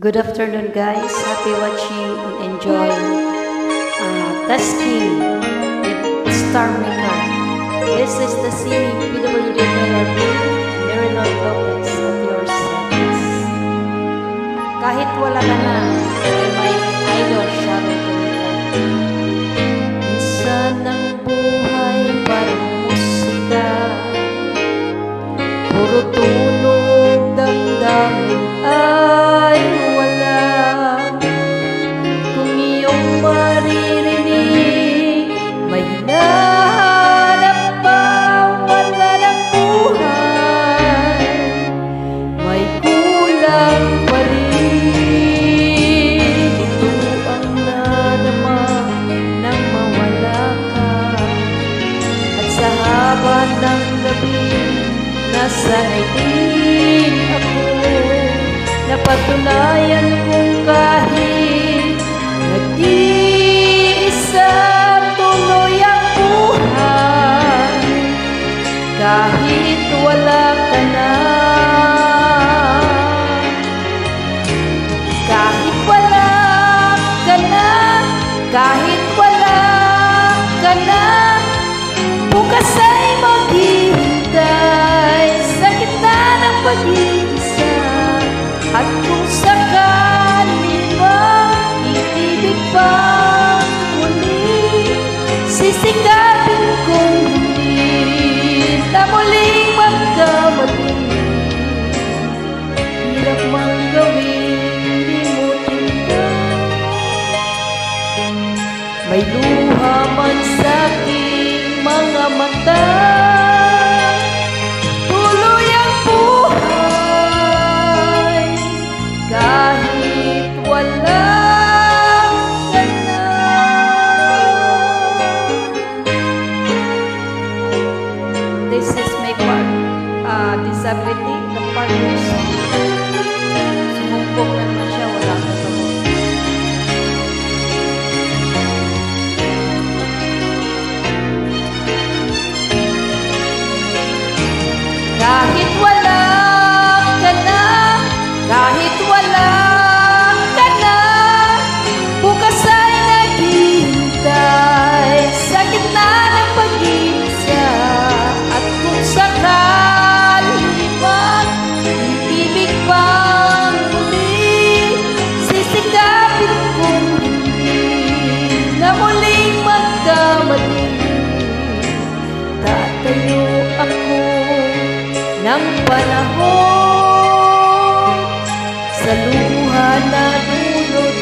Good afternoon, guys. Happy watching and enjoy Tasking with Star Maker. This is the singing PWD melody, Marilyn Lopez at your service. Kahit wala ka na, may idol siya rin kumita. Minsan ang buhay parang musika, puro tunog damdamin ay wala. Kung iyong maririnig, may hinahanap pa, wala ng buhay, may kulang pa rin. Ito ang nadama nang mawala ka, at sa haba ng gabi nasanay din ako. Napatunayan kong kahit nag-iisa, tuloy ang buhay. Kahit wala ka na, kahit wala ka na, kahit wala ka na, bukas ay maghihintay sa gitna ng pag-iisa. At kung sakali bang ibig pang muli, sisikapin kong hindi na muling magkamali. Hirap mang gawin, limutin ka, may luha man sa aking mga mata. This is my part, disability, the partner song. Sumumpong na naman siya, wala ka gamot. Kahit wala ka na, kahit wala ka na, bukas ay naghihintay sa gitna ng pag-iisa. At kung sakali bang ibig pang muli, sisikapin kong hindi na muling magkamali. Tatayo ako ng panahon sa luha na dulot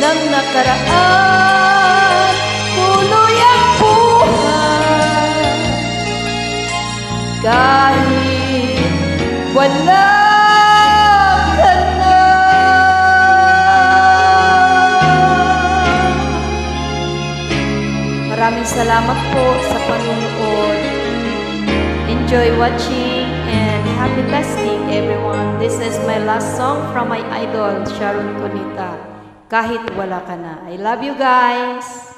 ng nakaraan. Tuloy ang buhay kahit wala ka na. Maraming salamat po sa panunood. Enjoy watching and happy tasking, everyone. This is my last song from my idol, Sharon Cunita, Kahit Wala Ka Na. I love you guys.